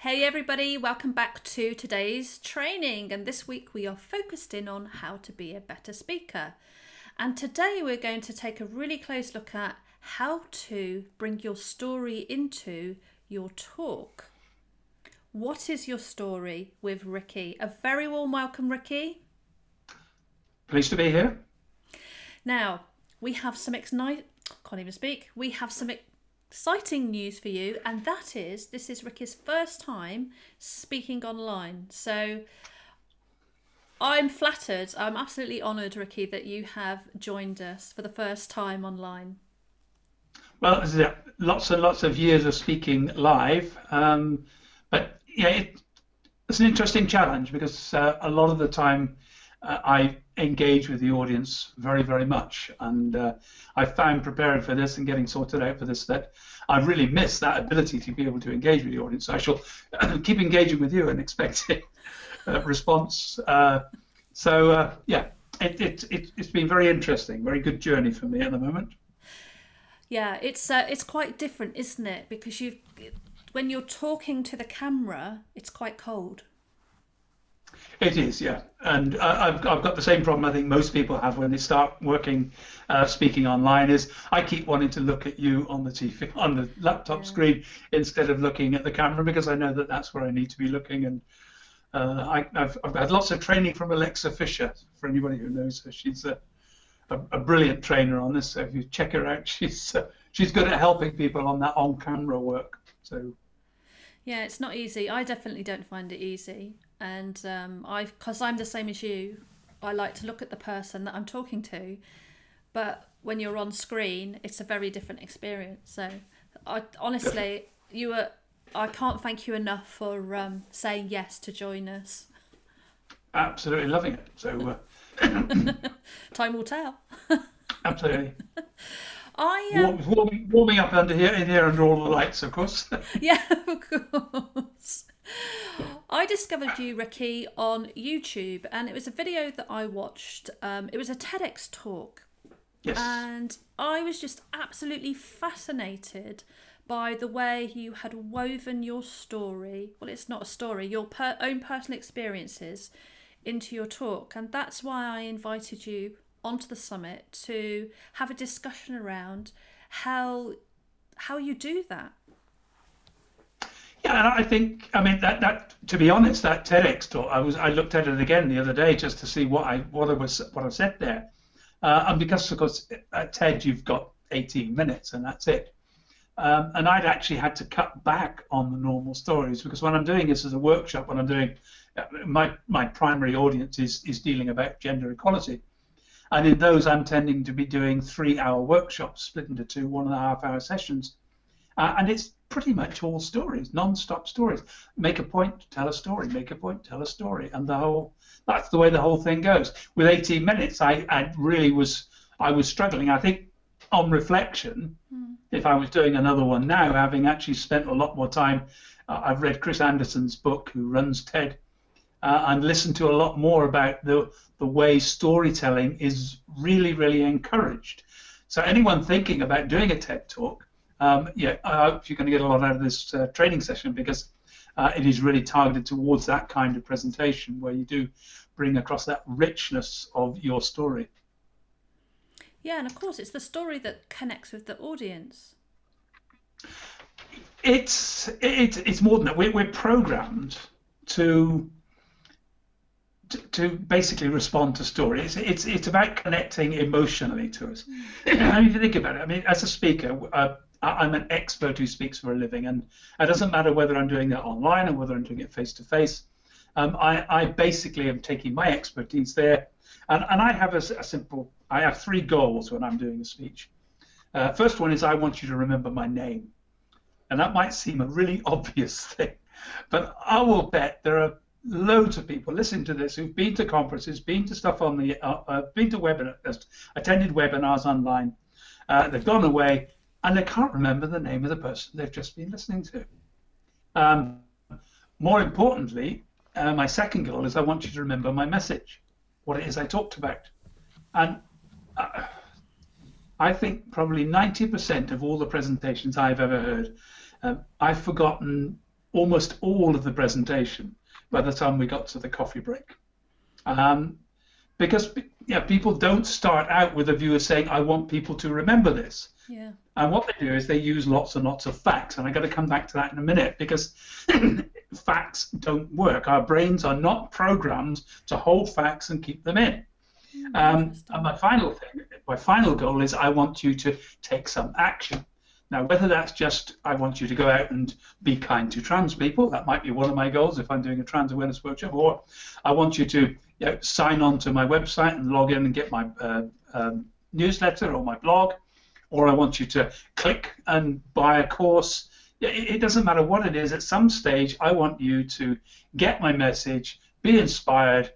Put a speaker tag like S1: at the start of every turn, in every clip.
S1: Hey everybody, welcome back to today's training, and this week we are focused in on how to be a better speaker. And today we're going to take a really close look at how to bring your story into your talk. What is your story with Rikki? A very warm welcome, Rikki.
S2: Pleased to be here.
S1: Now, we have some We have some exciting news for you, and that is this is Rikki's first time speaking online. So I'm flattered. I'm absolutely honoured, Rikki, that you have joined us for the first time online.
S2: Well, there's lots and lots of years of speaking live, but yeah, it's an interesting challenge because a lot of the time I engage with the audience very, very much, and I found preparing for this and getting sorted out for this that I really missed that ability to be able to engage with the audience. So I shall keep engaging with you and expecting a response. Yeah, it's been very interesting, very good journey for me at the moment.
S1: Yeah, it's quite different, isn't it? Because when you're talking to the camera, it's quite cold.
S2: It is, yeah, and I've got the same problem I think most people have when they start working, speaking online. Is I keep wanting to look at you on the TV, on the laptop
S1: Yeah.
S2: screen instead of looking at the camera because I know that that's where I need to be looking. And I've had lots of training from Alexa Fisher. For anybody who knows her, she's a brilliant trainer on this. So if you check her out, she's good at helping people on that on-camera work. So.
S1: Yeah, it's not easy. I definitely don't find it easy. And because I'm the same as you, I like to look at the person that I'm talking to. But when you're on screen, it's a very different experience. So, honestly, I can't thank you enough for saying yes to join us.
S2: Absolutely loving it. So
S1: Time will tell.
S2: absolutely
S1: I
S2: warming up under here in here under all the lights, of course.
S1: Yeah, of course. I discovered you, Rikki, on YouTube, and it was a video that I watched. It was a TEDx talk,
S2: Yes.
S1: and I was just absolutely fascinated by the way you had woven your story. Well, it's not a story, your own personal experiences into your talk, and that's why I invited you onto the summit to have a discussion around how you do that.
S2: Yeah, and I think, I mean, that to be honest, that TEDx talk, I looked at it again the other day just to see what I said there, and because of course at TED you've got 18 minutes and that's it, and I'd actually had to cut back on the normal stories because when I'm doing this as a workshop, when I'm doing my primary audience is dealing about gender equality, and in those I'm tending to be doing 3-hour workshops split into two 1.5-hour sessions. And it's pretty much all stories, non-stop stories. Make a point, tell a story, make a point, tell a story. And that's the way the whole thing goes. With 18 minutes, I really I was struggling. I think on reflection, if I was doing another one now, having actually spent a lot more time, I've read Chris Anderson's book, who runs TED, and listened to a lot more about the way storytelling is really, really encouraged. So anyone thinking about doing a TED Talk, yeah, I hope you're going to get a lot out of this training session because it is really targeted towards that kind of presentation where you do bring across that richness of your story.
S1: Yeah, and of course, it's the story that connects with the audience.
S2: It's more than that. We're programmed to to basically respond to story. It's about connecting emotionally to us. And if you think about it, I mean, as a speaker, I'm an expert who speaks for a living, and it doesn't matter whether I'm doing that online or whether I'm doing it face to face. I basically am taking my expertise there, and I have a simple. I have three goals when I'm doing a speech. First one is I want you to remember my name, and that might seem a really obvious thing, but I will bet there are loads of people listening to this who've been to conferences, been to stuff on the, been to webinars, attended webinars online. They've gone away and they can't remember the name of the person they've just been listening to. More importantly, my second goal is I want you to remember my message, what it is I talked about. And I think probably 90% of all the presentations I've ever heard, I've forgotten almost all of the presentation by the time we got to the coffee break. Because people don't start out with a view of saying, I want people to remember this.
S1: Yeah.
S2: And what they do is they use lots and lots of facts. And I'm going to come back to that in a minute, because facts don't work. Our brains are not programmed to hold facts and keep them in. And my final goal is I want you to take some action. Now, whether that's just I want you to go out and be kind to trans people, that might be one of my goals if I'm doing a trans awareness workshop, or I want you to sign on to my website and log in and get my newsletter or my blog, or I want you to click and buy a course. It doesn't matter what it is. At some stage, I want you to get my message, be inspired,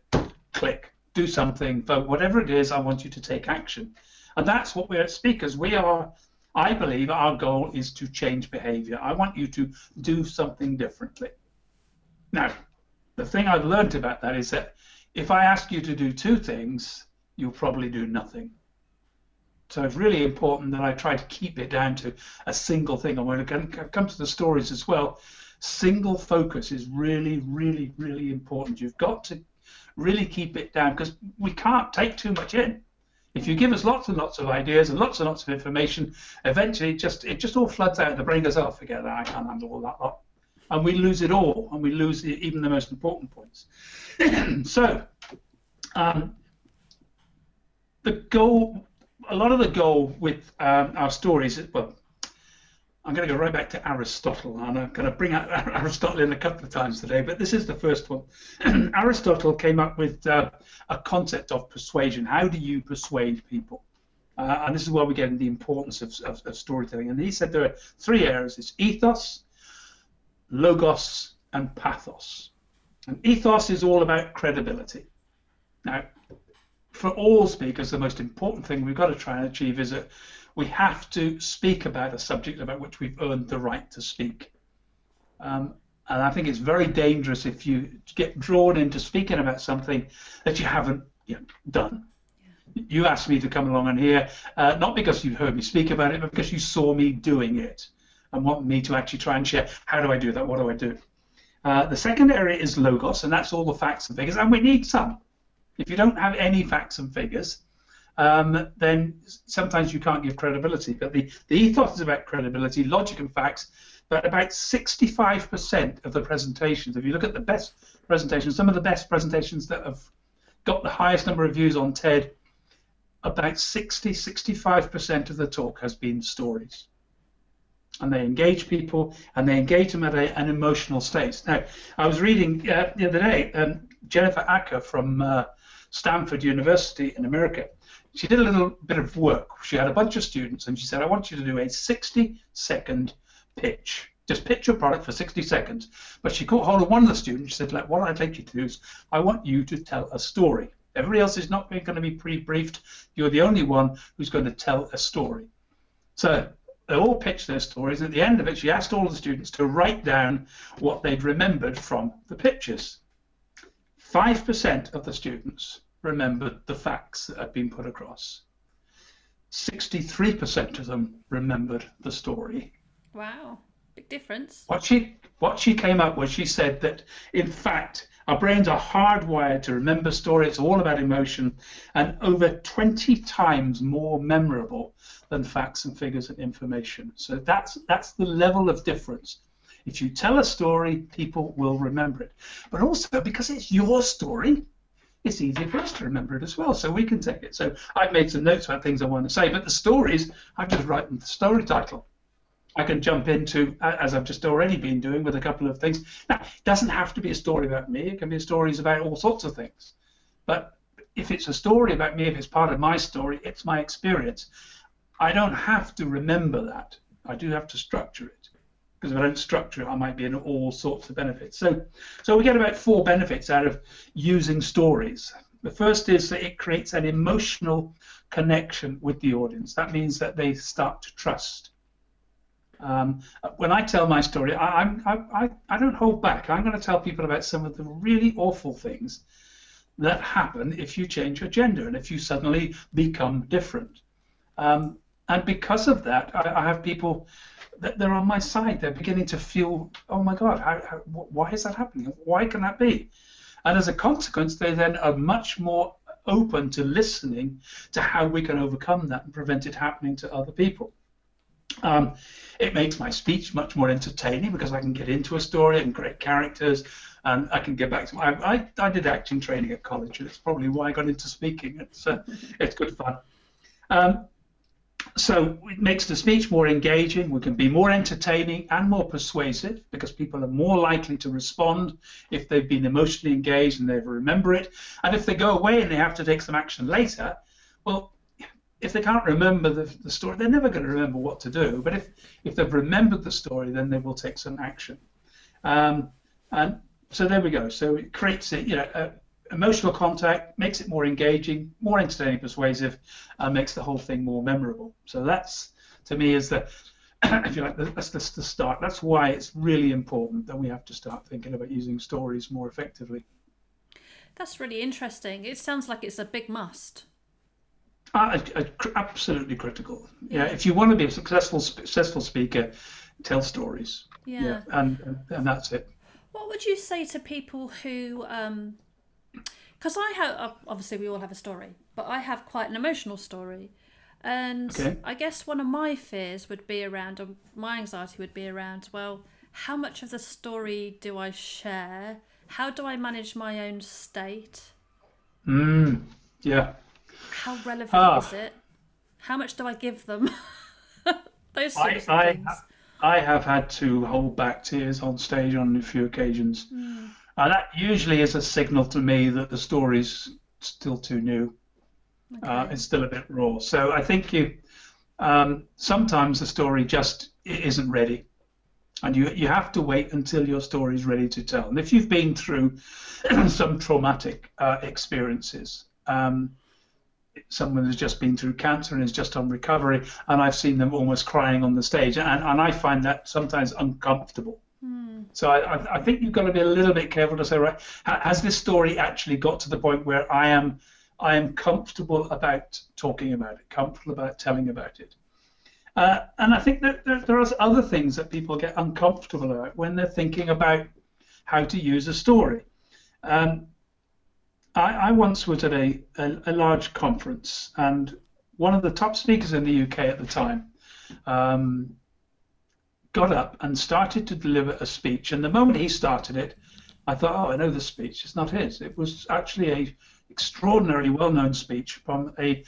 S2: click, do something, vote, whatever it is. I want you to take action. And that's what we're at Speakers. I believe our goal is to change behavior. I want you to do something differently. Now, the thing I've learned about that is that if I ask you to do two things, you'll probably do nothing. So it's really important that I try to keep it down to a single thing. And when it comes to the stories as well, single focus is really, really, really important. You've got to really keep it down, because we can't take too much in. If you give us lots and lots of ideas and lots of information, eventually it just all floods out. The brain goes, oh, forget that, I can't handle all that lot. And we lose it all, and we lose even the most important points. So, the goal, a lot of the goal with our stories, well, I'm going to go right back to Aristotle, and I'm going to bring out Aristotle in a couple of times today, but this is the first one. Aristotle came up with a concept of persuasion. How do you persuade people? And this is where we get into the importance of storytelling. And he said there are three areas. It's ethos, logos, and pathos. And ethos is all about credibility. Now, for all speakers, the most important thing we've got to try and achieve is that we have to speak about a subject about which we've earned the right to speak. And I think it's very dangerous if you get drawn into speaking about something that you haven't done. Yeah. You asked me to come along on here, not because you heard me speak about it, but because you saw me doing it and want me to actually try and share, how do I do that, what do I do? The second area is logos, and that's all the facts and figures, and we need some. If you don't have any facts and figures, then sometimes you can't give credibility. But the ethos is about credibility, logic and facts, but about 65% of the presentations, if you look at the best presentations, some of the best presentations that have got the highest number of views on TED, about 65% of the talk has been stories. And they engage people, and they engage them at an emotional state. Now, I was reading the other day, Jennifer Acker from Stanford University in America. She did a little bit of work. She had a bunch of students, and she said, I want you to do a 60-second pitch. Just pitch your product for 60 seconds. But she caught hold of one of the students. She said, like, what I'd like you to do is I want you to tell a story. Everybody else is not going to be pre-briefed. You're the only one who's going to tell a story. So they all pitched their stories. At the end of it, she asked all the students to write down what they'd remembered from the pitches. 5% of the students remembered the facts that had been put across. 63% of them remembered the story.
S1: Wow, big difference.
S2: What she came up with, she said that, in fact, our brains are hardwired to remember story. It's all about emotion, and over 20 times more memorable than facts and figures and information. So that's the level of difference. If you tell a story, people will remember it. But also, because it's your story, it's easier for us to remember it as well, so we can take it. So I've made some notes about things I want to say, but the stories, I've just written the story title. I can jump into, as I've just already been doing with a couple of things. Now, it doesn't have to be a story about me. It can be stories about all sorts of things. But if it's a story about me, if it's part of my story, it's my experience. I don't have to remember that. I do have to structure it. Because if I don't structure it, I might be in all sorts of benefits. So we get about 4 benefits out of using stories. The first is that it creates an emotional connection with the audience. That means that they start to trust. When I tell my story, I don't hold back. I'm going to tell people about some of the really awful things that happen if you change your gender and if you suddenly become different. And because of that, I have people that they're on my side. They're beginning to feel, oh my God, why is that happening? Why can that be? And as a consequence, they then are much more open to listening to how we can overcome that and prevent it happening to other people. It makes my speech much more entertaining because I can get into a story and create characters, and I can get back to I did acting training at college, and it's probably why I got into speaking. It's good fun. So it makes the speech more engaging. We can be more entertaining and more persuasive because people are more likely to respond if they've been emotionally engaged and they remember it. And if they go away and they have to take some action later, well, if they can't remember the story, they're never going to remember what to do. But if they've remembered the story, then they will take some action. And so there we go. So it creates emotional contact, makes it more engaging, more entertaining, persuasive, and makes the whole thing more memorable. So that's, to me, is the, if you like, that's the start. That's why it's really important that we have to start thinking about using stories more effectively.
S1: That's really interesting. It sounds like it's a big must.
S2: Absolutely critical. Yeah, if you want to be a successful speaker, tell stories.
S1: Yeah.
S2: And that's it.
S1: What would you say to people who, because I have, obviously we all have a story, but I have quite an emotional story. And
S2: okay.
S1: I guess one of my fears would be around, or my anxiety would be around, well, how much of the story do I share? How do I manage my own state?
S2: Yeah.
S1: How relevant is it? How much do I give them? Those sorts of things.
S2: I have had to hold back tears on stage on a few occasions. And that usually is a signal to me that the story's still too new. Okay. It's still a bit raw. So I think sometimes the story just isn't ready. And you have to wait until your story is ready to tell. And if you've been through some traumatic experiences, someone has just been through cancer and is just on recovery, and I've seen them almost crying on the stage, and I find that sometimes uncomfortable. So I think you've got to be a little bit careful to say, right, has this story actually got to the point where I am comfortable about talking about it, comfortable about telling about it? And I think that there are other things that people get uncomfortable about when they're thinking about how to use a story. I once was at a large conference, and one of the top speakers in the UK at the time got up and started to deliver a speech. And the moment he started it, I thought, oh, I know this speech. It's not his. It was actually a extraordinarily well-known speech from a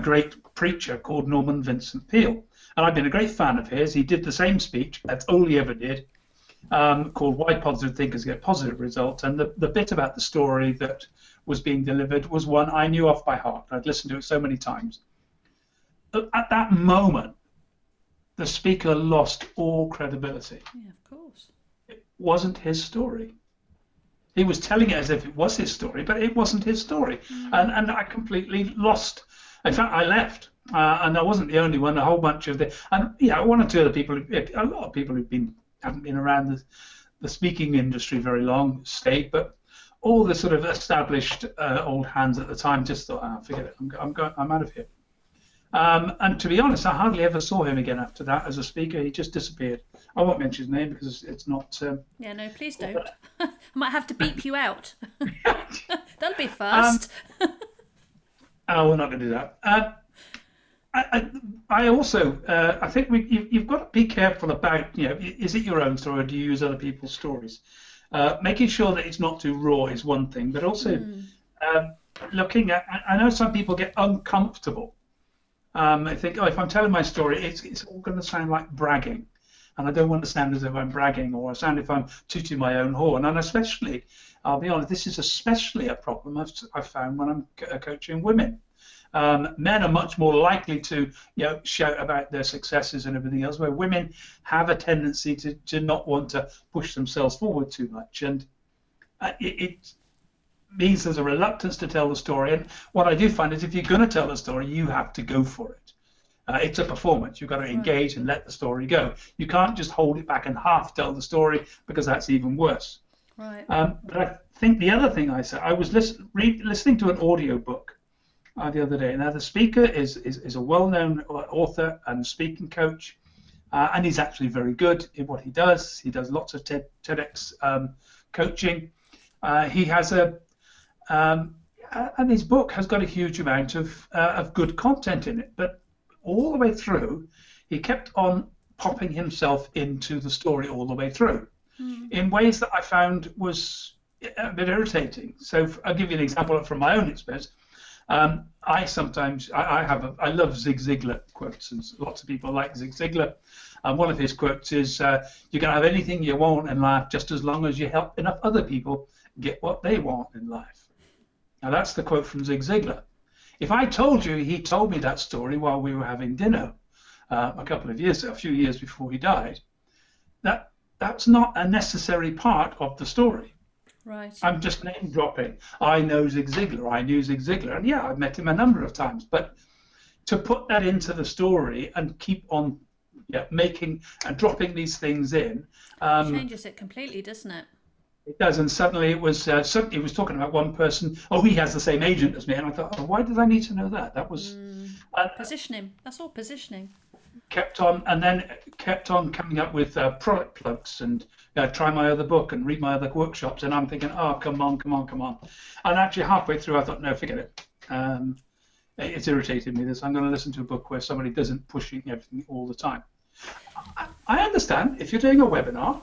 S2: great preacher called Norman Vincent Peale. And I've been a great fan of his. He did the same speech, that's all he ever did, called Why Positive Thinkers Get Positive Results. And the bit about the story that was being delivered was one I knew off by heart. I'd listened to it so many times. But at that moment, the speaker lost all credibility.
S1: Yeah, of course.
S2: It wasn't his story. He was telling it as if it was his story, but it wasn't his story. And I completely lost. In fact, I left. And I wasn't the only one. A whole bunch of one or two other people, a lot of people who haven't been around the speaking industry very long stayed, but all the sort of established old hands at the time just thought, forget it, I'm out of here. And to be honest, I hardly ever saw him again after that as a speaker. He just disappeared. I won't mention his name because it's not.
S1: Yeah, no, please don't. I might have to beep you out. That'll be fast.
S2: We're not going to do that. I also I think you've got to be careful about, is it your own story or do you use other people's stories? Making sure that it's not too raw is one thing, but also looking at, I know some people get uncomfortable. I think, if I'm telling my story, it's all going to sound like bragging, and I don't want to sound as if I'm bragging or sound if I'm tooting my own horn. And especially, I'll be honest, this is especially a problem I've found when I'm coaching women. Men are much more likely to shout about their successes and everything else, where women have a tendency to not want to push themselves forward too much, and it means there's a reluctance to tell the story. And what I do find is if you're going to tell the story, you have to go for it. It's a performance. You've got to engage and let the story go. You can't just hold it back and half tell the story, because that's even worse.
S1: Right.
S2: But I think the other thing I said, I was listening to an audio book the other day. Now, the speaker is a well-known author and speaking coach, and he's actually very good in what he does. He does lots of TEDx coaching. He has and his book has got a huge amount of good content in it. But all the way through, he kept on popping himself into the story all the way through, in ways that I found was a bit irritating. So I'll give you an example from my own experience. I love Zig Ziglar quotes, and lots of people like Zig Ziglar. And one of his quotes is, "You can have anything you want in life, just as long as you help enough other people get what they want in life." Now that's the quote from Zig Ziglar. If I told you he told me that story while we were having dinner a few years before he died, that's not a necessary part of the story.
S1: Right.
S2: I'm just name dropping. I know Zig Ziglar. I knew Zig Ziglar, and yeah, I've met him a number of times. But to put that into the story and keep on making and dropping these things in,
S1: changes it completely, doesn't it?
S2: It does. And suddenly it was talking about one person. Oh, he has the same agent as me, and I thought, oh, why did I need to know that? That was
S1: positioning. That's all positioning.
S2: Kept on coming up with product plugs and try my other book and read my other workshops, and I'm thinking, oh, come on. And actually halfway through I thought, no, forget it. It's irritated me, this. I'm going to listen to a book where somebody doesn't pushing everything all the time. I understand if you're doing a webinar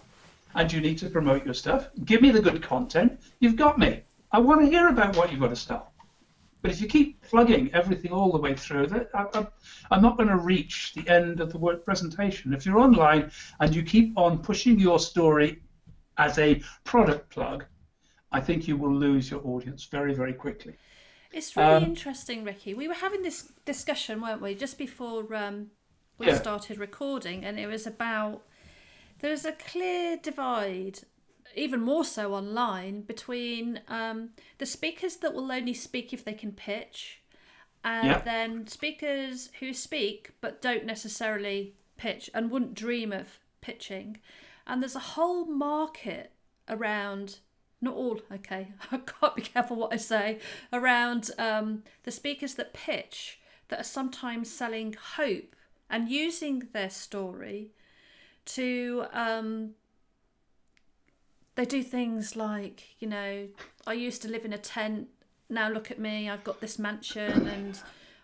S2: and you need to promote your stuff, give me the good content, you've got me. I want to hear about what you've got to sell. But if you keep plugging everything all the way through, I'm not going to reach the end of the word presentation. If you're online and you keep on pushing your story as a product plug, I think you will lose your audience very, very quickly.
S1: It's really interesting, Rikki. We were having this discussion, weren't we, just before we started recording, and it was about there's a clear divide, even more so online, between the speakers that will only speak if they can pitch, and then speakers who speak but don't necessarily pitch and wouldn't dream of pitching. And there's a whole market around, not all, okay, I've got to be careful what I say, around the speakers that pitch, that are sometimes selling hope and using their story to they do things like, I used to live in a tent, now look at me, I've got this mansion and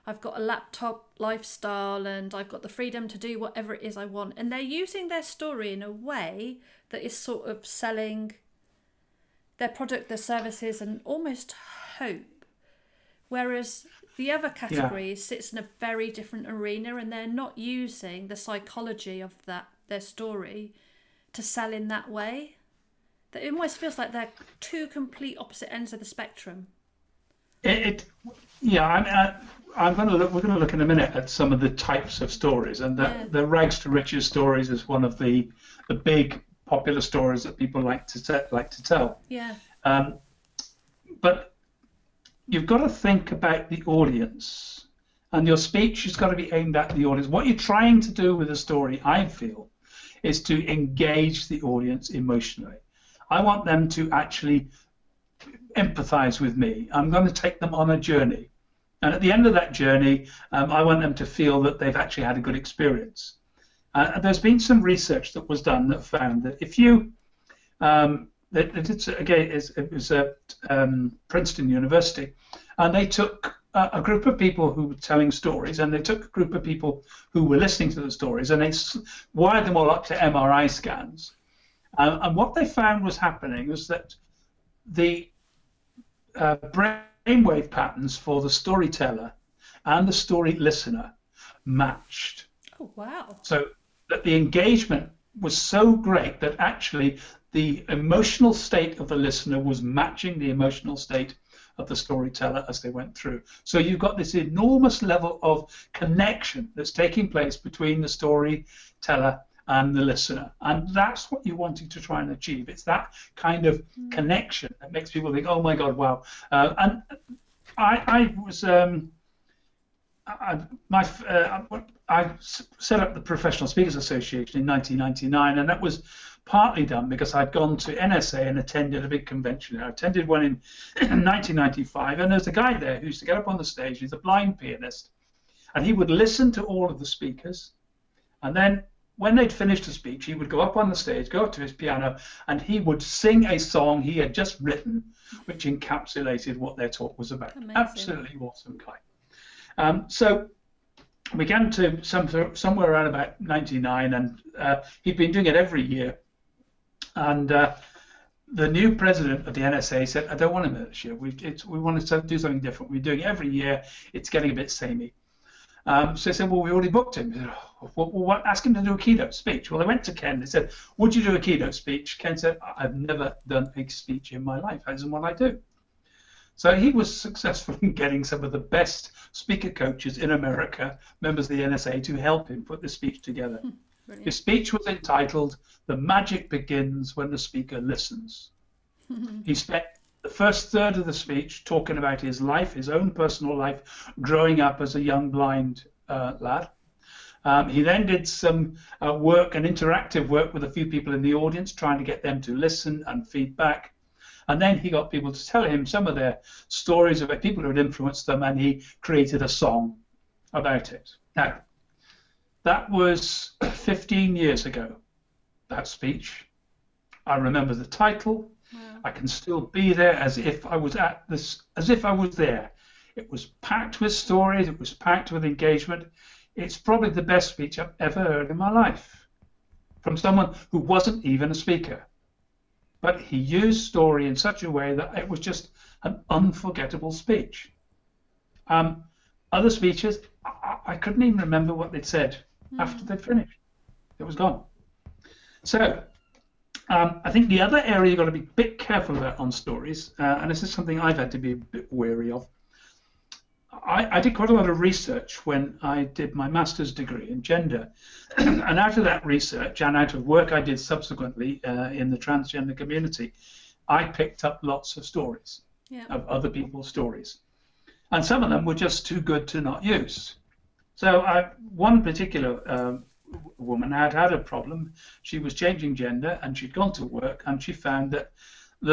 S1: I've got a laptop lifestyle and I've got the freedom to do whatever it is I want. And they're using their story in a way that is sort of selling their product, their services, and almost hope. Whereas the other category sits in a very different arena, and they're not using the psychology of their story to sell in that way. That it almost feels like they're two complete opposite ends of the spectrum.
S2: We're going to look in a minute at some of the types of stories, and the rags to riches stories is one of the big popular stories that people like to tell.
S1: Yeah.
S2: But you've got to think about the audience, and your speech has got to be aimed at the audience. What you're trying to do with a story, I feel, is to engage the audience emotionally. I want them to actually empathize with me. I'm going to take them on a journey. And at the end of that journey, I want them to feel that they've actually had a good experience. There's been some research that was done that found that if you, it was at Princeton University, and they took a group of people who were telling stories, and they took a group of people who were listening to the stories, and they wired them all up to MRI scans. And what they found was happening was that the brainwave patterns for the storyteller and the story listener matched.
S1: Oh, wow.
S2: So that the engagement was so great that actually the emotional state of the listener was matching the emotional state of the storyteller as they went through. So you've got this enormous level of connection that's taking place between the storyteller and the listener, and that's what you're wanting to try and achieve. It's that kind of connection that makes people think, oh my God, wow. And I set up the Professional Speakers Association in 1999, and that was partly done because I'd gone to NSA and attended a big convention. I attended one in 1995, and there's a guy there who used to get up on the stage. He's a blind pianist, and he would listen to all of the speakers, and then when they'd finished a speech, he would go up on the stage, go up to his piano, and he would sing a song he had just written, which encapsulated what their talk was about. Amazing. Absolutely awesome guy. So we began to somewhere around about 99, and he'd been doing it every year. And the new president of the NSA said, I don't want him this year. We want to do something different. We're doing it every year. It's getting a bit samey. So they said, well, we already booked him. They said, well, ask him to do a keynote speech. Well, they went to Ken. They said, would you do a keynote speech? Ken said, I've never done a speech in my life. That isn't what I do. So he was successful in getting some of the best speaker coaches in America, members of the NSA, to help him put the speech together. His speech was entitled, The Magic Begins When the Speaker Listens. He spent the first third of the speech talking about his life, his own personal life, growing up as a young blind lad. He then did some work and interactive work with a few people in the audience, trying to get them to listen and feedback. And then he got people to tell him some of their stories about people who had influenced them, and he created a song about it. Now, that was 15 years ago, that speech. I remember the title. Wow. I can still be there as if I was there. It was packed with stories. It was packed with engagement. It's probably the best speech I've ever heard in my life from someone who wasn't even a speaker. But he used story in such a way that it was just an unforgettable speech. Other speeches, I couldn't even remember what they'd said after they'd finished. It was gone. So I think the other area you've got to be a bit careful about on stories, and this is something I've had to be a bit wary of. I did quite a lot of research when I did my master's degree in gender. And out of that research and out of work I did subsequently in the transgender community, I picked up lots of stories of other people's stories. And some of them were just too good to not use. So one particular woman had a problem. She was changing gender and she'd gone to work and she found that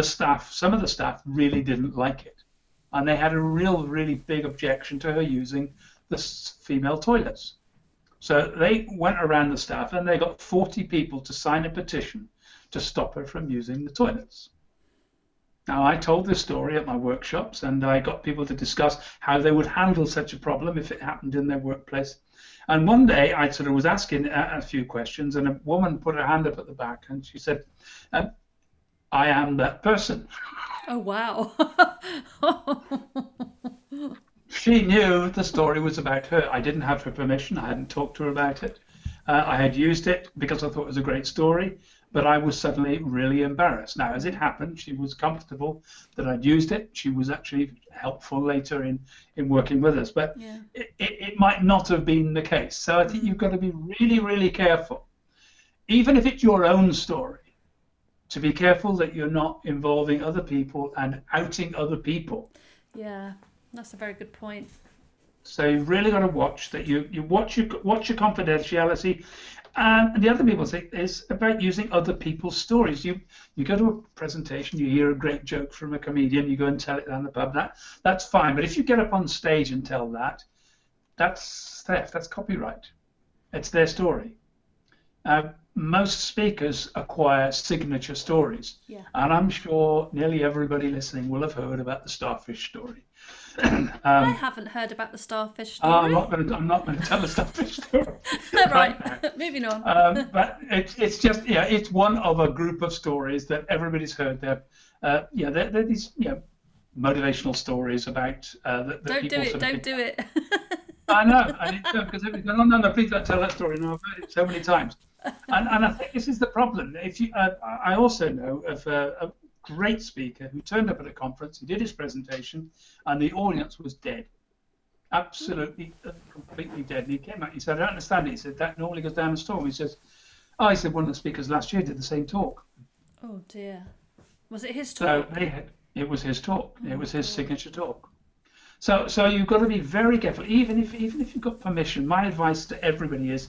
S2: some of the staff really didn't like it. And they had a really big objection to her using the female toilets. So they went around the staff and they got 40 people to sign a petition to stop her from using the toilets. Now, I told this story at my workshops and I got people to discuss how they would handle such a problem if it happened in their workplace. And one day I sort of was asking a few questions and a woman put her hand up at the back and she said, I am that person.
S1: Oh, wow.
S2: She knew the story was about her. I didn't have her permission. I hadn't talked to her about it. I had used it because I thought it was a great story, but I was suddenly really embarrassed. Now, as it happened, she was comfortable that I'd used it. She was actually helpful later in working with us, but it might not have been the case. So I think you've got to be really careful, even if it's your own story, to be careful that you're not involving other people and outing other people.
S1: Yeah, that's a very good point.
S2: So you've really got to watch that. You watch your confidentiality. And the other people think is about using other people's stories. You go to a presentation, you hear a great joke from a comedian, you go and tell it down the pub. That's fine. But if you get up on stage and tell that, that's theft. That's copyright. It's their story. Most speakers acquire signature stories, and I'm sure nearly everybody listening will have heard about the starfish story.
S1: I haven't heard about the starfish story.
S2: I'm not going to tell the starfish story
S1: right. Moving on.
S2: But it's just it's one of a group of stories that everybody's heard. They're these motivational stories about that
S1: don't
S2: people
S1: don't do it.
S2: I know, because no, please don't tell that story. No, I've heard it so many times. And I think this is the problem. I also know of a great speaker who turned up at a conference, he did his presentation, and the audience was dead. Absolutely, completely dead. And he came out, he said, I don't understand it. He said, that normally goes down a storm. He said, one of the speakers last year did the same talk.
S1: Oh dear. Was it his talk?
S2: So it was his talk. It was his signature talk. So you've got to be very careful. Even if you've got permission, my advice to everybody is,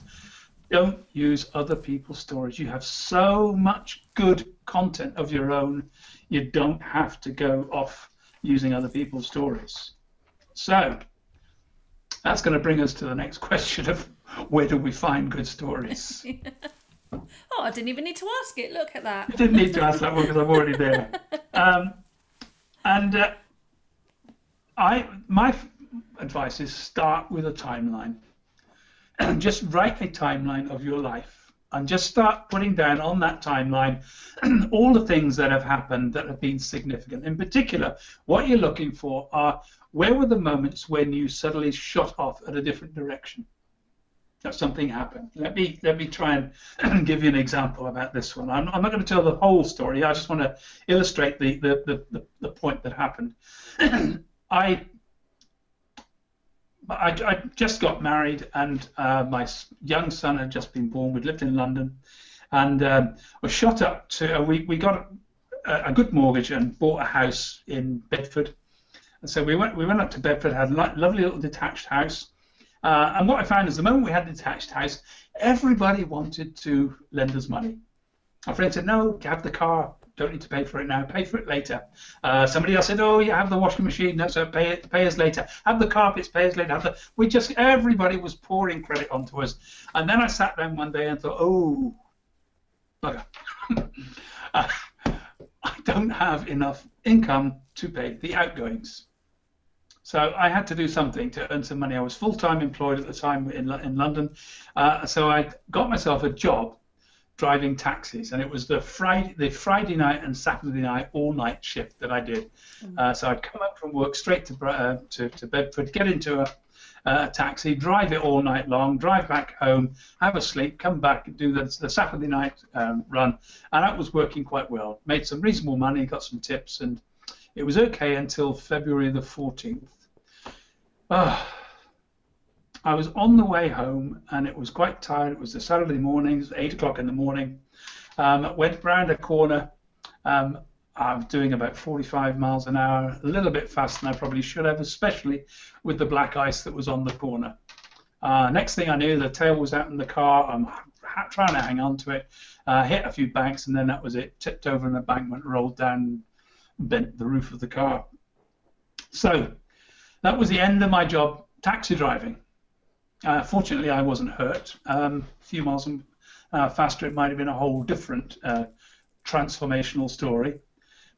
S2: Don't use other people's stories. You have so much good content of your own. You don't have to go off using other people's stories. So that's going to bring us to the next question of where do we find good stories?
S1: Oh, I didn't even need to ask it. Look at that.
S2: You didn't need to ask that one because I'm already there. My advice is start with a timeline. And just write a timeline of your life and just start putting down on that timeline all the things that have happened that have been significant. In particular, what you're looking for are where were the moments when you suddenly shot off at a different direction? That something happened. Let me try and give you an example about this one. I'm not going to tell the whole story. I just want to illustrate the point that happened. I just got married, and my young son had just been born. We'd lived in London, and was shot up to. We got a good mortgage and bought a house in Bedford. And so we went up to Bedford, had a lovely little detached house. And what I found is the moment we had a detached house, everybody wanted to lend us money. Our friend said, "No, have the car. Don't need to pay for it now. Pay for it later." Somebody else said, "Oh, you have the washing machine. No, so pay us later. Have the carpets. Pay us later." Everybody was pouring credit onto us. And then I sat down one day and thought, "Oh, bugger. I don't have enough income to pay the outgoings." So I had to do something to earn some money. I was full-time employed at the time in London, so I got myself a job driving taxis, and it was the Friday night and Saturday night all-night shift that I did. So I'd come up from work straight to Bedford, get into a taxi, drive it all night long, drive back home, have a sleep, come back and do the Saturday night run, and that was working quite well. Made some reasonable money, got some tips, and it was okay until February the 14th. I was on the way home, and it was quite tired. It was a Saturday morning, it was 8 o'clock in the morning. Went round a corner. I was doing about 45 miles an hour, a little bit faster than I probably should have, especially with the black ice that was on the corner. Next thing I knew, the tail was out in the car. I'm trying to hang on to it, hit a few banks, and then that was it. Tipped over an embankment, rolled down, bent the roof of the car. So that was the end of my job, taxi driving. Fortunately, I wasn't hurt. A few miles faster, it might have been a whole different transformational story.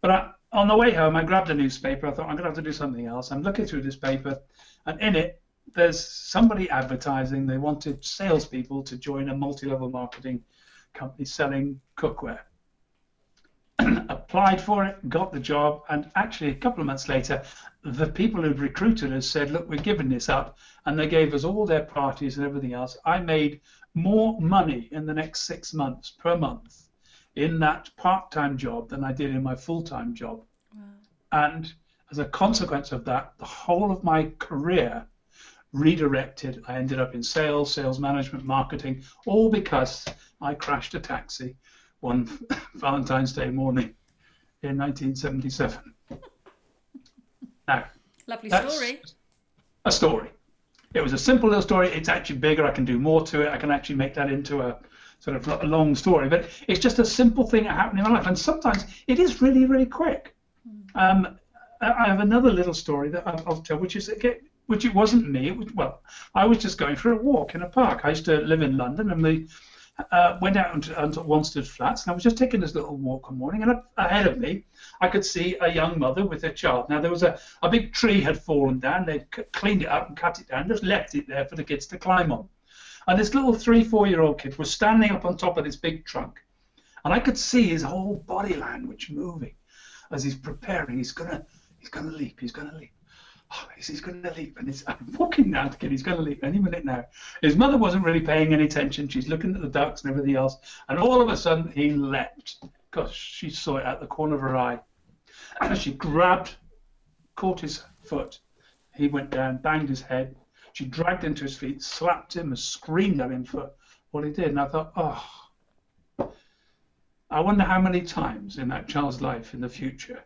S2: But on the way home, I grabbed a newspaper. I thought, I'm going to have to do something else. I'm looking through this paper, and in it, there's somebody advertising. They wanted salespeople to join a multi-level marketing company selling cookware. Applied for it, got the job, and actually a couple of months later, the people who'd recruited us said, "Look, we're giving this up," and they gave us all their parties and everything else. I made more money in the next 6 months per month in that part-time job than I did in my full-time job. Wow. And as a consequence of that, the whole of my career redirected. I ended up in sales management, marketing, all because I crashed a taxi one Valentine's Day morning in 1977. Now,
S1: lovely story.
S2: A story. It was a simple little story. It's actually bigger. I can do more to it. I can actually make that into a sort of a long story. But it's just a simple thing that happened in my life, and sometimes it is really, really quick. I have another little story that I'll tell, which it wasn't me. I was just going for a walk in a park. I used to live in London, and we went out onto Wanstead Flats, and I was just taking this little walk one morning, and up ahead of me, I could see a young mother with her child. Now, there was a big tree had fallen down. They'd cleaned it up and cut it down, just left it there for the kids to climb on. And this little 3-4-year-old kid was standing up on top of this big trunk, and I could see his whole body language moving as he's preparing. He's gonna leap. He's gonna leap. Oh, he's going to leap, and I'm walking down to kid. He's going to leap any minute now. His mother wasn't really paying any attention. She's looking at the ducks and everything else, and all of a sudden he leapt because she saw it at the corner of her eye. And she caught his foot. He went down, banged his head. She dragged him to his feet, slapped him, and screamed at him for what he did. And I thought, I wonder how many times in that child's life in the future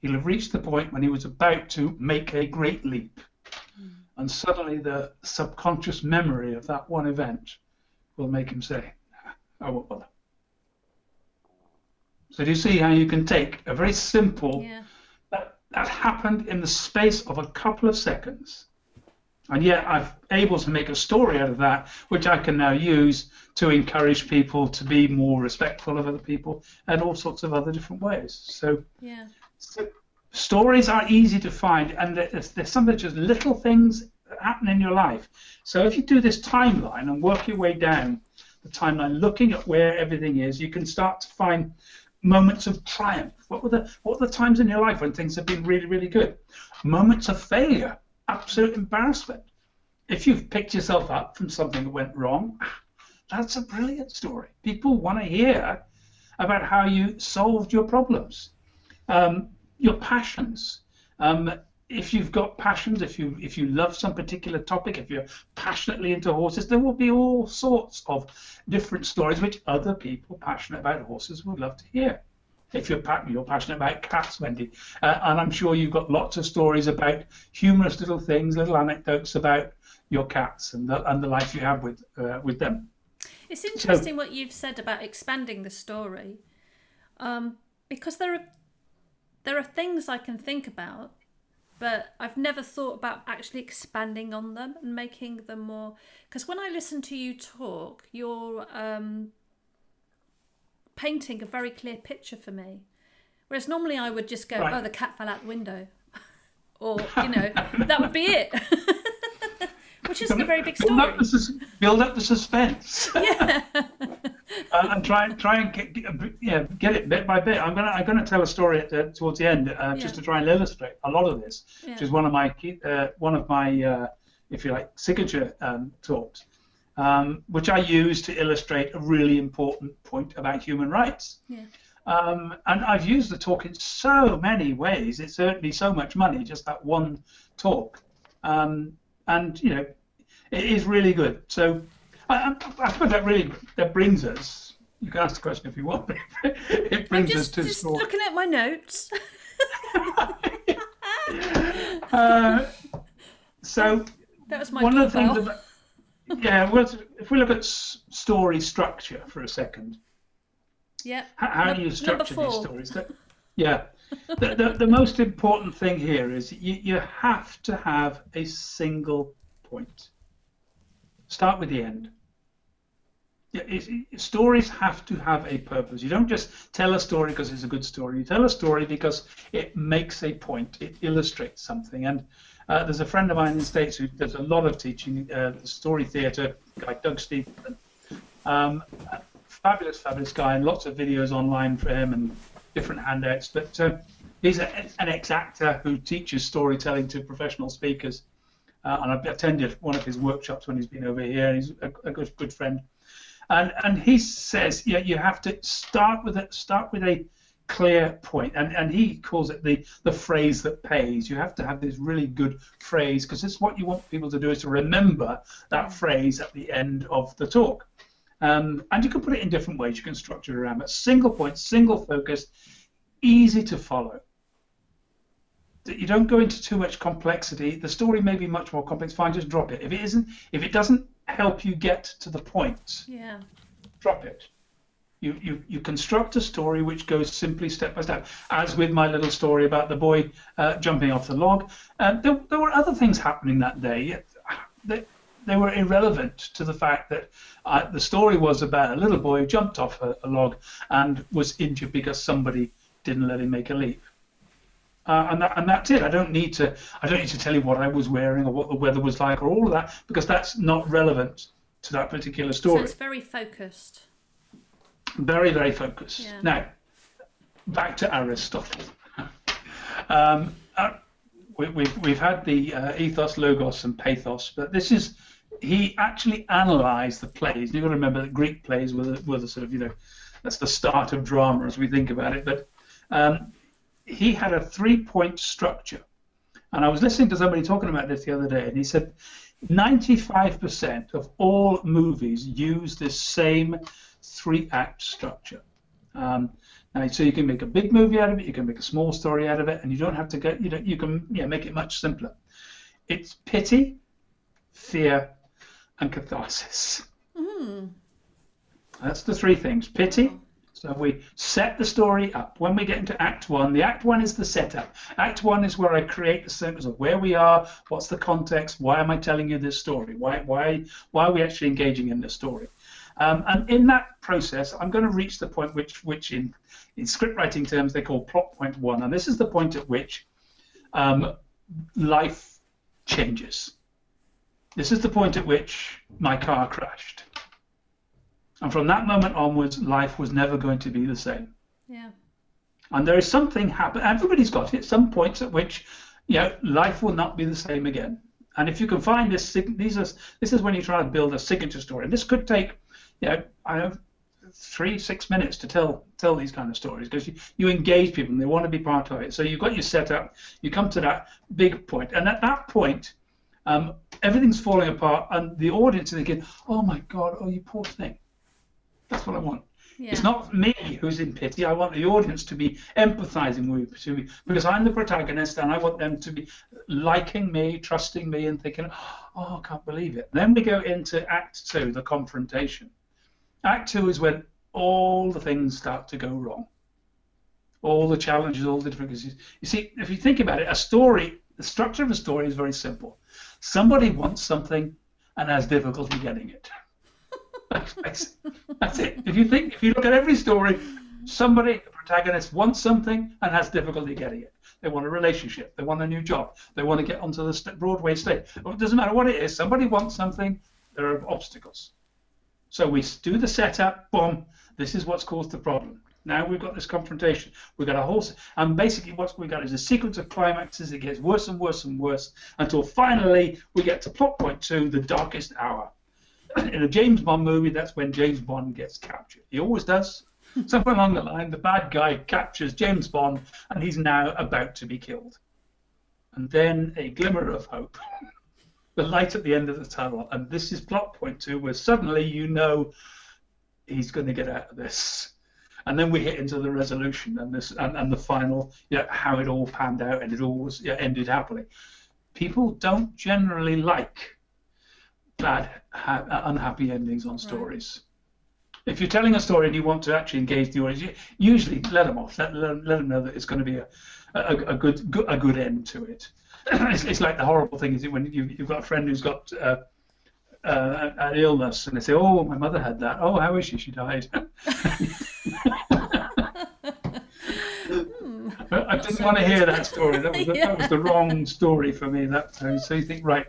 S2: he'll have reached the point when he was about to make a great leap. And suddenly the subconscious memory of that one event will make him say, I won't bother. So do you see how you can take a very simple,
S1: Yeah.
S2: that happened in the space of a couple of seconds, and yet I'm able to make a story out of that, which I can now use to encourage people to be more respectful of other people and all sorts of other different ways. So,
S1: Yeah.
S2: so stories are easy to find, and there's some of just little things that happen in your life. So if you do this timeline and work your way down the timeline, looking at where everything is, you can start to find moments of triumph. What were the times in your life when things have been really, really good? Moments of failure, absolute embarrassment. If you've picked yourself up from something that went wrong, that's a brilliant story. People want to hear about how you solved your problems. Your passions. If you've got passions, if you love some particular topic, if you're passionately into horses, there will be all sorts of different stories which other people passionate about horses would love to hear. If you're passionate about cats, Wendy, and I'm sure you've got lots of stories about humorous little things, little anecdotes about your cats and the life you have with them.
S1: It's interesting what you've said about expanding the story, because there are things I can think about, but I've never thought about actually expanding on them and making them more. Because when I listen to you talk, you're painting a very clear picture for me. Whereas normally I would just go,
S2: Right.
S1: oh, the cat fell out the window. Or, that would be it. Which isn't a very big story.
S2: Build up the suspense.
S1: Yeah.
S2: And try and get it bit by bit. I'm gonna tell a story towards the end, just to try and illustrate a lot of this, which is one of my if you like, signature talks, which I use to illustrate a really important point about human rights.
S1: Yeah.
S2: And I've used the talk in so many ways. It's certainly so much money, just that one talk, and it is really good. So I suppose that brings us. You can ask the question if you want, but it brings us to
S1: just looking at my notes.
S2: So
S1: that was my
S2: one of the things
S1: doorbell.
S2: if we look at story structure for a second.
S1: Yeah.
S2: How do you structure these stories? The most important thing here is you have to have a single point. Start with the end. Stories have to have a purpose. You don't just tell a story because it's a good story. You tell a story because it makes a point. It illustrates something. And there's a friend of mine in the States who does a lot of teaching, story theatre, guy Doug Stevenson. Fabulous guy, and lots of videos online for him and different handouts. But he's an ex-actor who teaches storytelling to professional speakers. And I've attended one of his workshops when he's been over here. He's a good friend. And he says, you have to start with a clear point, and he calls it the phrase that pays. You have to have this really good phrase, because it's what you want people to do, is to remember that phrase at the end of the talk. And you can put it in different ways. You can structure it around it. Single point, single focus, easy to follow. You don't go into too much complexity. The story may be much more complex. Fine, just drop it. If it doesn't help you get to the point, drop it. You construct a story which goes simply step by step. As with my little story about the boy jumping off the log, there were other things happening that day. They were irrelevant to the fact that the story was about a little boy who jumped off a log and was injured because somebody didn't let him make a leap. And that's it. I don't need to tell you what I was wearing or what the weather was like or all of that, because that's not relevant to that particular story.
S1: So it's very focused.
S2: Very, very focused.
S1: Yeah.
S2: Now, back to Aristotle. We've had the ethos, logos, and pathos, but he actually analysed the plays. You've got to remember that Greek plays were the sort of, that's the start of drama as we think about it. But he had a 3-point structure. And I was listening to somebody talking about this the other day, and he said 95% of all movies use this same 3-act structure. So you can make a big movie out of it, you can make a small story out of it, and you don't have to go, you can make it much simpler. It's pity, fear, and catharsis. That's the three things. Pity. So we set the story up. When we get into Act 1, the Act 1 is the setup. Act 1 is where I create the sentence of where we are, what's the context, why am I telling you this story, why are we actually engaging in this story. And in that process, I'm going to reach the point which in script writing terms they call plot point 1. And this is the point at which life changes. This is the point at which my car crashed. And from that moment onwards, life was never going to be the same.
S1: Yeah.
S2: And there is something happen. Everybody's got it. Some points at which, life will not be the same again. And if you can find this, this is when you try to build a signature story. And this could take, I have 3-6 minutes to tell these kind of stories, because you engage people and they want to be part of it. So you've got your setup. You come to that big point, and at that point, everything's falling apart, and the audience is thinking, "Oh my God! Oh, you poor thing." That's what I want. Yeah. It's not me who's in pity. I want the audience to be empathizing with me, because I'm the protagonist, and I want them to be liking me, trusting me, and thinking, "Oh, I can't believe it." Then we go into Act 2, the confrontation. Act 2 is when all the things start to go wrong. All the challenges, all the difficulties. You see, if you think about it, a story, the structure of a story is very simple. Somebody wants something and has difficulty getting it. That's it. If you look at every story, somebody, the protagonist, wants something and has difficulty getting it. They want a relationship. They want a new job. They want to get onto the Broadway stage. It doesn't matter what it is. Somebody wants something. There are obstacles. So we do the setup. Boom. This is what's caused the problem. Now we've got this confrontation. We've got a whole, and basically what we've got is a sequence of climaxes. It gets worse and worse and worse until finally we get to plot point 2, the darkest hour. In a James Bond movie, that's when James Bond gets captured. He always does. Somewhere along the line, the bad guy captures James Bond, and he's now about to be killed. And then a glimmer of hope, the light at the end of the tunnel, and this is plot point 2, where suddenly you know he's going to get out of this. And then we hit into the resolution and the final, how it all panned out, and it all was ended happily. People don't generally like bad, unhappy endings on stories. Right. If you're telling a story and you want to actually engage the audience, usually let them off. Let them know that it's going to be a good end to it. It's like the horrible thing is when you've got a friend who's got an illness, and they say, "Oh, my mother had that. Oh, how is she? She died." I didn't want to hear that story. That was the wrong story for me that time. So you think, right.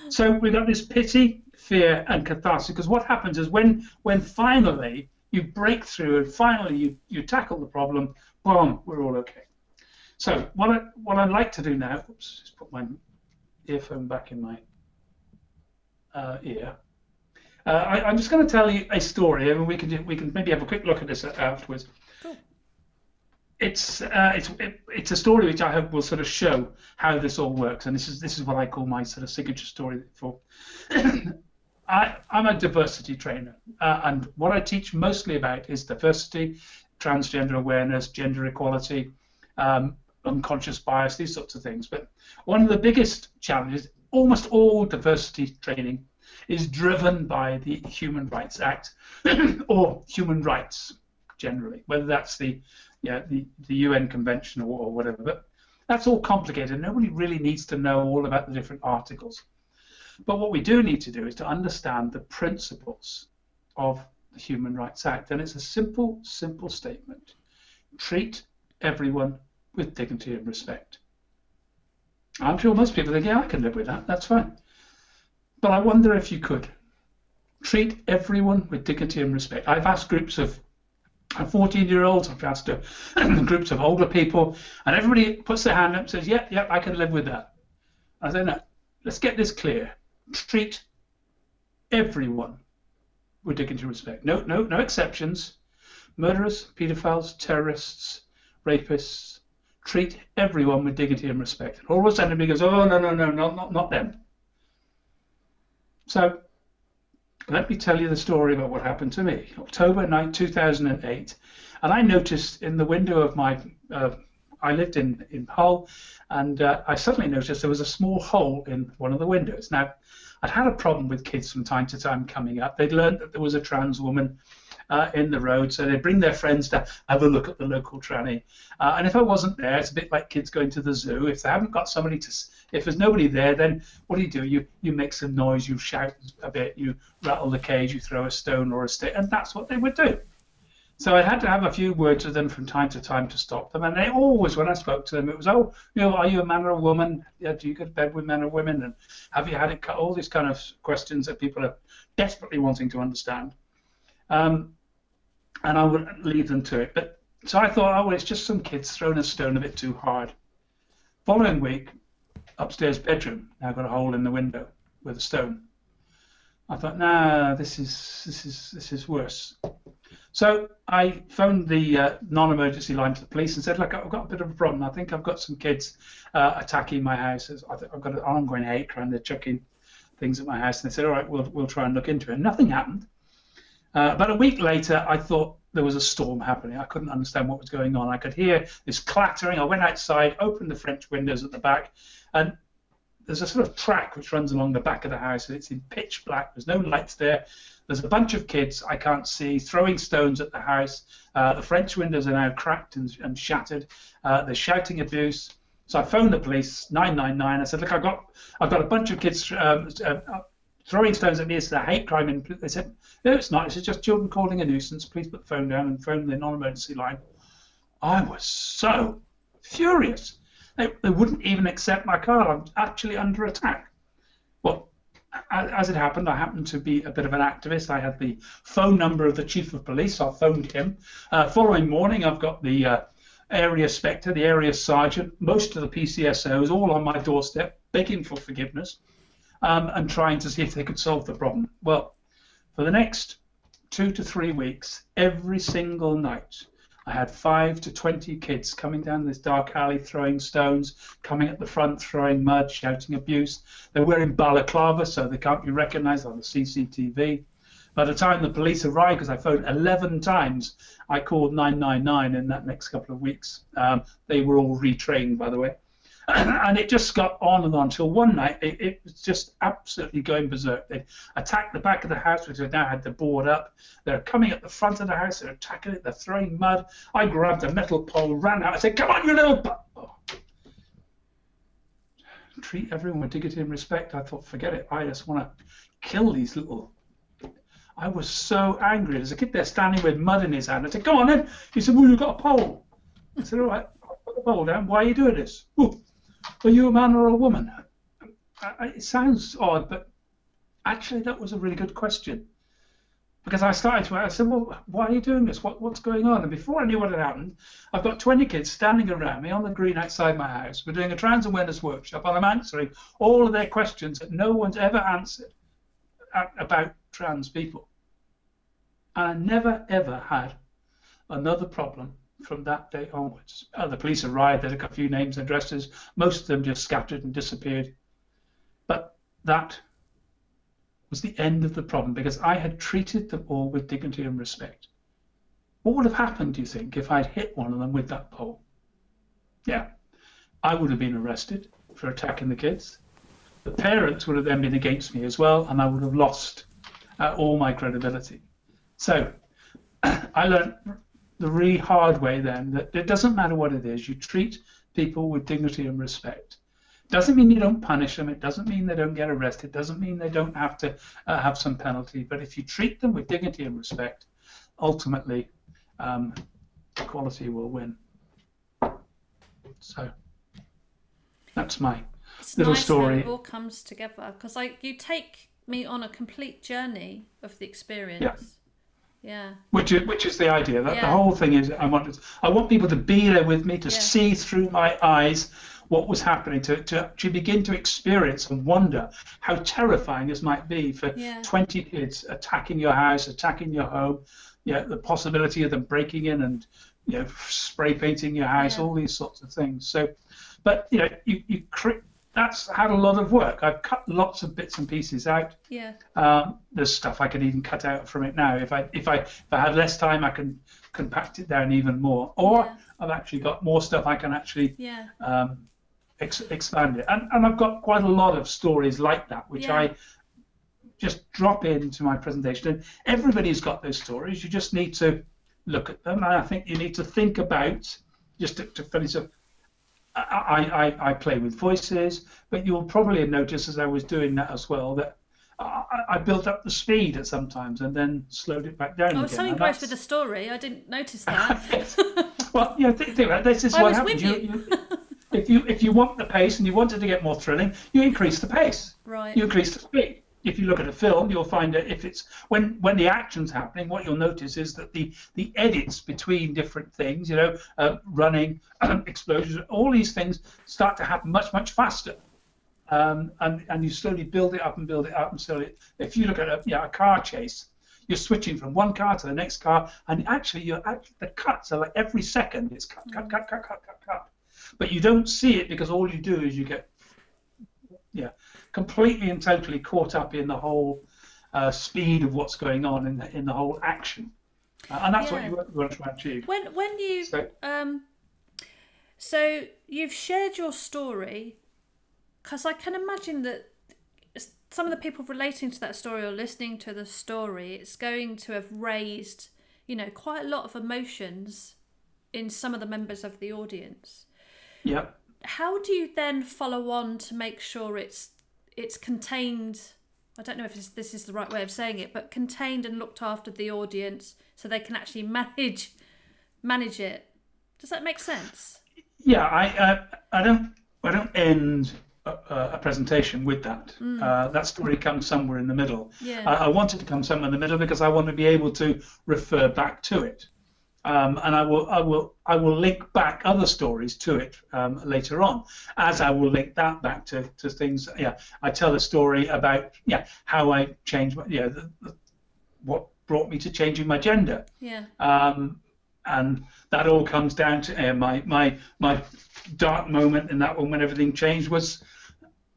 S2: So we've got this pity, fear, and catharsis. Because what happens is when finally you break through and finally you tackle the problem, boom, we're all okay. So what I'd like to do now, oops, just put my earphone back in my ear. I'm just going to tell you a story, and we can maybe have a quick look at this afterwards. Cool. It's a story which I hope will sort of show how this all works, and this is what I call my sort of signature story for. I'm a diversity trainer, and what I teach mostly about is diversity, transgender awareness, gender equality, unconscious bias, these sorts of things. But one of the biggest challenges, almost all diversity training is driven by the Human Rights Act or human rights generally, whether that's the UN Convention or whatever. But that's all complicated. Nobody really needs to know all about the different articles. But what we do need to do is to understand the principles of the Human Rights Act. And it's a simple statement. Treat everyone with dignity and respect. I'm sure most people think, yeah, I can live with that. That's fine. But I wonder if you could. Treat everyone with dignity and respect. I've asked groups of 14-year-olds, I've asked groups of older people, and everybody puts their hand up and says, yeah, I can live with that. I say, no, let's get this clear. Treat everyone with dignity and respect. No exceptions. Murderers, paedophiles, terrorists, rapists. Treat everyone with dignity and respect. And all of a sudden, everybody goes, oh, no, not them. So let me tell you the story about what happened to me. October 9, 2008, and I noticed in the window of my, I lived in Hull, and I suddenly noticed there was a small hole in one of the windows. Now, I'd had a problem with kids from time to time coming up. They'd learned that there was a trans woman in the road. So they bring their friends to have a look at the local tranny. And if I wasn't there, it's a bit like kids going to the zoo. If they haven't got somebody to, if there's nobody there, then what do? You make some noise, you shout a bit, you rattle the cage, you throw a stone or a stick, and that's what they would do. So I had to have a few words with them from time to time to stop them, and they always, when I spoke to them, it was, oh, are you a man or a woman? Yeah, do you go to bed with men or women? And have you had it cut? All these kind of questions that people are desperately wanting to understand. And I would leave them to it. But so I thought, oh, well, it's just some kids throwing a stone a bit too hard. Following week, upstairs bedroom, now got a hole in the window with a stone. I thought, nah, this is worse. So I phoned the non-emergency line to the police and said, look, I've got a bit of a problem. I think I've got some kids attacking my house. I've got an ongoing hate crime. They're chucking things at my house. And they said, all right, we'll try and look into it. And nothing happened. But a week later, I thought there was a storm happening. I couldn't understand what was going on. I could hear this clattering. I went outside, opened the French windows at the back, and there's a sort of track which runs along the back of the house, and it's in pitch black. There's no lights there. There's a bunch of kids I can't see throwing stones at the house. The French windows are now cracked and shattered. They're shouting abuse. So I phoned the police, 999. I said, look, I've got a bunch of kids throwing stones at me. It's a hate crime. And they said, no, it's not. It's just children causing a nuisance. Please put the phone down and phone the non-emergency line. I was so furious. They wouldn't even accept my card. I'm actually under attack. Well, as it happened, I happened to be a bit of an activist. I had the phone number of the chief of police. So I phoned him. Following morning, I've got the area spectre, the area sergeant, most of the PCSOs all on my doorstep, begging for forgiveness and trying to see if they could solve the problem. Well, for the next 2 to 3 weeks, every single night, I had 5 to 20 kids coming down this dark alley, throwing stones, coming at the front, throwing mud, shouting abuse. They're wearing balaclava, so they can't be recognized on the CCTV. By the time the police arrived, because I phoned 11 times, I called 999 in that next couple of weeks. They were all retrained, by the way. And it just got on and on until one night it was just absolutely going berserk. They attacked the back of the house, which I now had to board up. They're coming at the front of the house. They're attacking it. They're throwing mud. I grabbed a metal pole, ran out. I said, come on, you little... Oh. Treat everyone with dignity and respect. I thought, forget it. I just want to kill these little... I was so angry. There's a kid there standing with mud in his hand. I said, go on then. He said, well, you've got a pole. I said, all right, I'll put the pole down. Why are you doing this? Ooh. Are you a man or a woman? It sounds odd, but actually that was a really good question. Because I said, well, why are you doing this? What's going on? And before I knew what had happened, I've got 20 kids standing around me on the green outside my house. We're doing a trans awareness workshop, and I'm answering all of their questions that no one's ever answered about trans people. And I never, ever had another problem from that day onwards. The police arrived, they took a few names and addresses, most of them just scattered and disappeared. But that was the end of the problem, because I had treated them all with dignity and respect. What would have happened, do you think, if I'd hit one of them with that pole? Yeah, I would have been arrested for attacking the kids. The parents would have then been against me as well, and I would have lost all my credibility. So I learned the really hard way then that it doesn't matter what it is, you treat people with dignity and respect. Doesn't mean you don't punish them, it doesn't mean they don't get arrested, doesn't mean they don't have to have some penalty, but if you treat them with dignity and respect, ultimately equality will win. So that's my little story.
S1: It's nice how it all comes together, because you take me on a complete journey of the experience.
S2: Yeah.
S1: Yeah.
S2: Which is the idea. That the whole thing is I want people to be there with me, to see through my eyes what was happening, to begin to experience and wonder how terrifying this might be for 20 kids attacking your house, attacking your home, the possibility of them breaking in and spray painting your house, all these sorts of things. So, but that's had a lot of work. I've cut lots of bits and pieces out. Yeah. There's stuff I can even cut out from it now. If I had less time, I can compact it down even more. Or I've actually got more stuff I can actually expand it. And I've got quite a lot of stories like that, which I just drop into my presentation. And everybody's got those stories. You just need to look at them. And I think you need to think about, just to finish up, I play with voices, but you'll probably notice as I was doing that as well that I built up the speed at sometimes and then slowed it back down again.
S1: I was so engrossed with the story, I didn't notice that.
S2: Well, think about it. This is what happens. If you want the pace and you want it to get more thrilling, you increase the pace.
S1: Right.
S2: You increase the speed. If you look at a film, you'll find that if it's when the action's happening, what you'll notice is that the edits between different things, running, explosions, all these things start to happen much faster. And you slowly build it up and build it up and slowly. If you look at a car chase, you're switching from one car to the next car, and actually the cuts are like every second. It's cut. But you don't see it because all you do is you get completely and totally caught up in the whole speed of what's going on in the whole action, and that's what you want to achieve.
S1: When you so you've shared your story, because I can imagine that some of the people relating to that story or listening to the story, it's going to have raised, quite a lot of emotions in some of the members of the audience.
S2: Yeah.
S1: How do you then follow on to make sure it's contained? I don't know if this is the right way of saying it, but contained and looked after the audience so they can actually manage it. Does that make sense?
S2: Yeah, I don't end a presentation with that. That story comes somewhere in the middle.
S1: Yeah.
S2: I want it to come somewhere in the middle because I want to be able to refer back to it, and I will link back other stories to it later on, as I will link that back to things. Yeah, I tell a story about how I changed what brought me to changing my gender.
S1: Yeah.
S2: And that all comes down to my dark moment in that one when everything changed was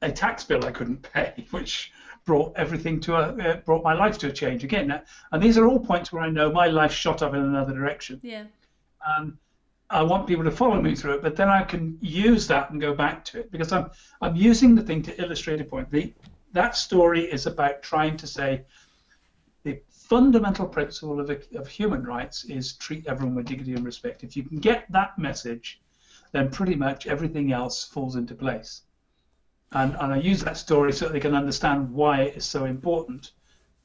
S2: a tax bill I couldn't pay, which brought everything brought my life to a change again. And these are all points where I know my life shot up in another direction.
S1: Yeah.
S2: I want people to follow me through it, but then I can use that and go back to it because I'm using the thing to illustrate a point. That story is about trying to say the fundamental principle of human rights is treat everyone with dignity and respect. If you can get that message, then pretty much everything else falls into place. And I use that story so that they can understand why it is so important.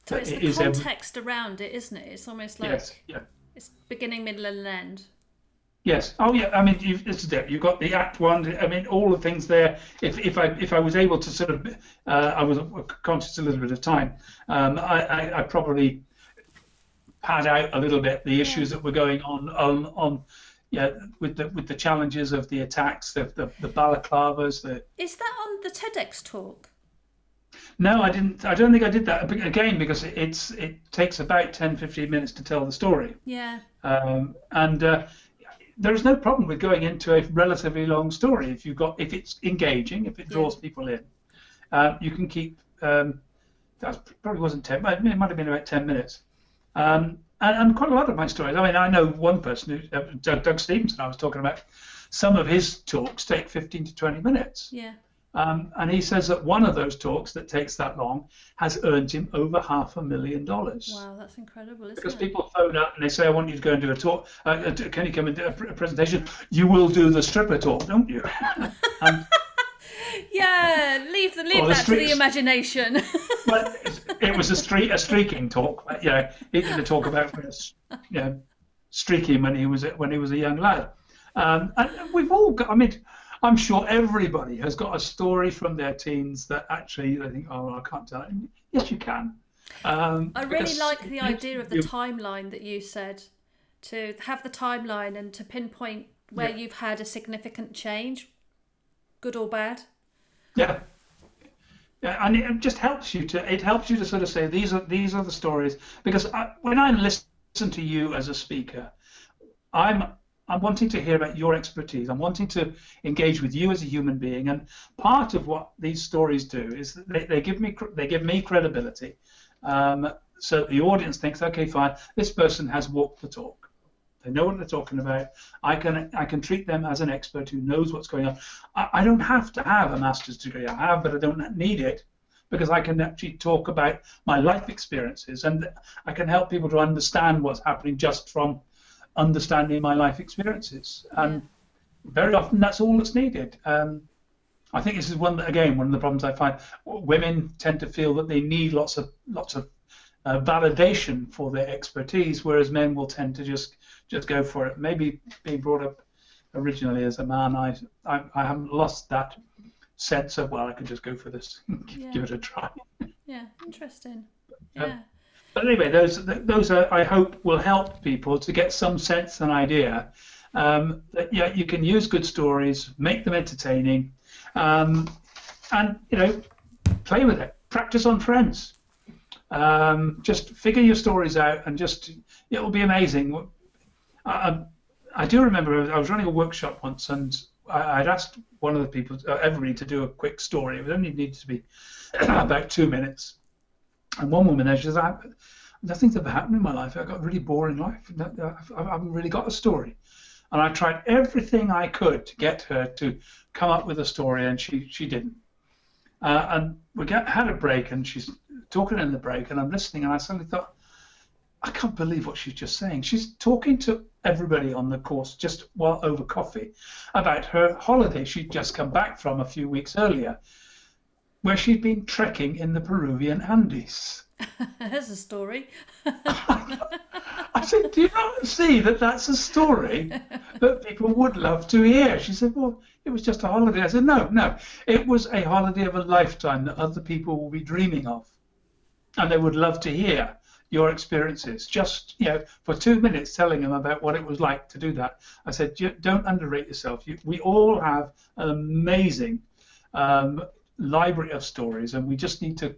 S1: So it's the context around it, isn't it? It's almost like it's beginning, middle, and end.
S2: Yes. Oh, yeah. I mean, you've got the Act One. I mean, all the things there. If I was able to sort of, I was conscious a little bit of time. I probably pad out a little bit the issues that were going on. With the challenges of the attacks, the balaclavas.
S1: Is that on the TEDx talk?
S2: No, I didn't. I don't think I did that again because it takes about 10-15 minutes to tell the story.
S1: Yeah.
S2: There is no problem with going into a relatively long story if it's engaging, if it draws people in. You can keep. That probably wasn't 10. It might have been about 10 minutes. And quite a lot of my stories. I mean, I know one person, Doug Stevenson, I was talking about. Some of his talks take 15 to 20 minutes.
S1: Yeah.
S2: And he says that one of those talks that takes that long has earned him over $500,000.
S1: Wow, that's incredible, isn't
S2: because
S1: it?
S2: people phone up and they say, I want you to go and do a talk. Can you come and do a presentation? You will do the stripper talk, don't you?
S1: Yeah, leave that to the imagination.
S2: Well, it was a streaking talk. He did a talk about streaking when he was a young lad. And we've all got. I mean, I'm sure everybody has got a story from their teens that actually they think, oh, I can't tell it. Yes, you can.
S1: I really like the idea of the timeline that you said, to have the timeline and to pinpoint where you've had a significant change, good or bad. Yeah,
S2: and it just helps you to sort of say these are the stories, because when I listen to you as a speaker, I'm wanting to hear about your expertise. I'm wanting to engage with you as a human being, and part of what these stories do is that they give me credibility, so the audience thinks, okay, fine, this person has walked the talk. They know what they're talking about. I can treat them as an expert who knows what's going on. I don't have to have a master's degree. I have, but I don't need it because I can actually talk about my life experiences, and I can help people to understand what's happening just from understanding my life experiences. And very often that's all that's needed. I think this is one of the problems I find. Women tend to feel that they need lots of validation for their expertise, whereas men will tend to just go for it. Maybe being brought up originally as a man, I haven't lost that sense of, well, I could just go for this, give it a try.
S1: Yeah, interesting. Yeah.
S2: But anyway, those are, I hope, will help people to get some sense and idea that you can use good stories, make them entertaining, and play with it. Practice on friends. Just figure your stories out, and it will be amazing. I do remember I was running a workshop once, and I'd asked one of the people, everybody, to do a quick story. It only needed to be about 2 minutes. And one woman there, she says, nothing's ever happened in my life. I've got a really boring life. I haven't really got a story. And I tried everything I could to get her to come up with a story, and she didn't. And we had a break, and she's talking in the break, and I'm listening, and I suddenly thought, I can't believe what she's just saying. She's talking to everybody on the course just while over coffee about her holiday she'd just come back from a few weeks earlier, where she'd been trekking in the Peruvian Andes.
S1: There's a story.
S2: I said, do you not see that that's a story that people would love to hear? She said, well, it was just a holiday. I said, no, it was a holiday of a lifetime that other people will be dreaming of, and they would love to hear your experiences. Just for 2 minutes telling them about what it was like to do that. I said, don't underrate yourself. We all have an amazing library of stories, and we just need to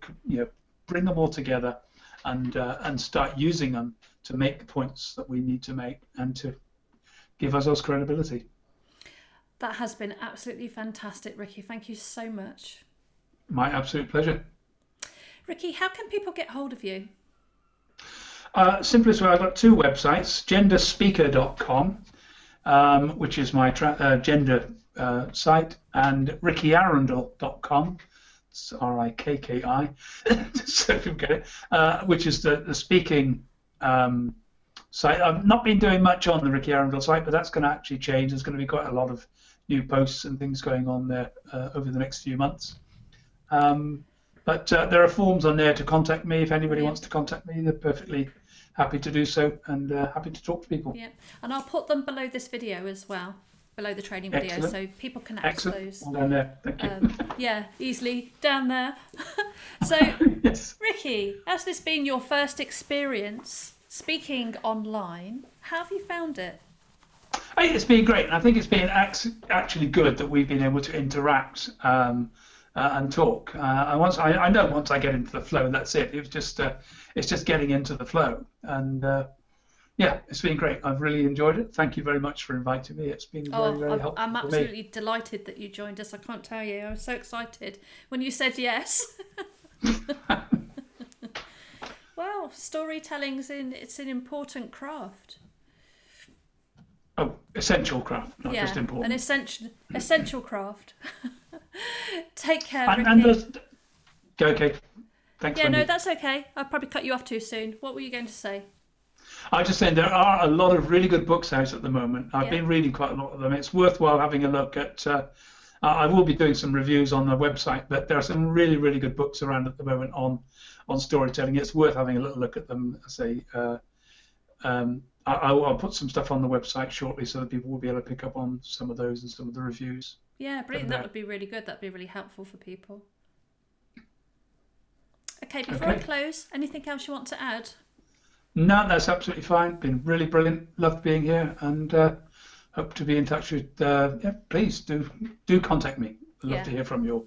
S2: bring them all together and start using them to make the points that we need to make and to give ourselves credibility.
S1: That has been absolutely fantastic, Rikki. Thank you so much.
S2: My absolute pleasure.
S1: Rikki, how can people get hold of you?
S2: Simplest way, I've got 2 websites, genderspeaker.com, which is my gender site, and rikkiarundel.com. It's RIKKI, so if you get it, which is the speaking site. I've not been doing much on the Rikki Arundel site, but that's going to actually change. There's going to be quite a lot of new posts and things going on there over the next few months. But there are forms on there to contact me. If anybody wants to contact me, they're perfectly happy to do so, and happy to talk to people.
S1: Yeah, and I'll put them below this video as well, below the training video. Excellent. So people can access those.
S2: All down there. Thank you.
S1: Yeah, easily down there. So,
S2: yes.
S1: Rikki, has this been your first experience speaking online? How have you found it?
S2: It's been great, and I think it's been actually good that we've been able to interact and talk. And I know once I get into the flow, that's it. It's just getting into the flow, and yeah, it's been great. I've really enjoyed it. Thank you very much for inviting me. It's been very helpful.
S1: I'm absolutely delighted that you joined us. I can't tell you. I was so excited when you said yes. Well, storytelling's it's an important craft.
S2: Oh, essential craft, not just important.
S1: An essential craft. Take care, Rikki.
S2: Okay. Thanks, Wendy.
S1: No, that's okay. I'll probably cut you off too soon. What were you going to say?
S2: I was just saying there are a lot of really good books out at the moment. I've been reading quite a lot of them. It's worthwhile having a look at. I will be doing some reviews on the website, but there are some really, really good books around at the moment on storytelling. It's worth having a little look at them. I'll put some stuff on the website shortly so that people will be able to pick up on some of those and some of the reviews.
S1: Yeah, brilliant. That would be really good. That'd be really helpful for people. Okay, before I close, anything else you want to add?
S2: No, that's absolutely fine. Been really brilliant. Loved being here, and hope to be in touch with. Please do contact me. I'd love to hear from you all.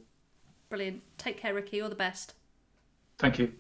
S1: Brilliant. Take care, Rikki. All the best.
S2: Thank you.